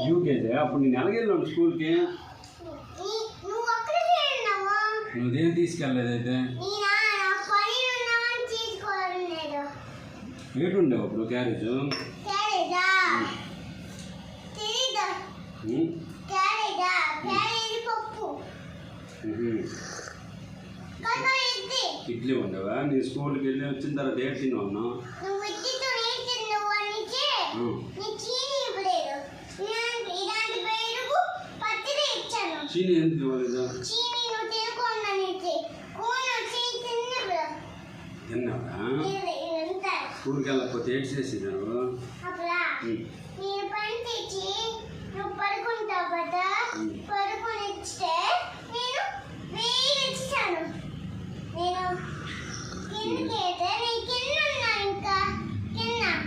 UKG అప్పుడు నేను ఎలాగెళ్ళాను స్కూల్కి? నువ్వేం తీసుకెళ్ళలేదు అయితే? ఏటుండేవు అప్పుడు క్యారేజ్? ఇడ్లీ ఉండవా? నీ స్కూల్కి వెళ్ళి వచ్చిన తర్వాత ఏడు తిని ఉన్నావు? చీని ఎందుకు ఇవ్వలేదు? తిన్నావా? స్కూల్కి వెళ్ళకపోతే ఏడు చేసేదాను.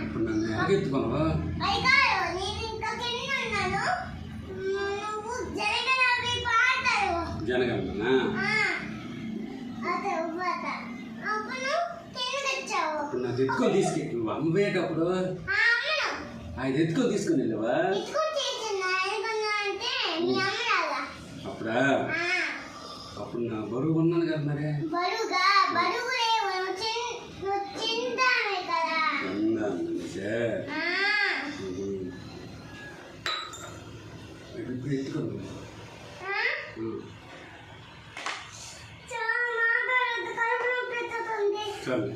ఇప్పుడు నన్ను ఎలాగెత్తుకోవా? జనగణమనా? అప్పుడు నాకు ఎత్తుకొని తీసుకెళ్ళి నువ్వు అమ్మవేటప్పుడు అది ఎత్తుకొని తీసుకుని వెళ్ళవా? అప్పుడా? అప్పుడు నా బరువు ఉన్నాను కదా మరి. ఇప్పుడు ఎత్తుకోను. చాలు.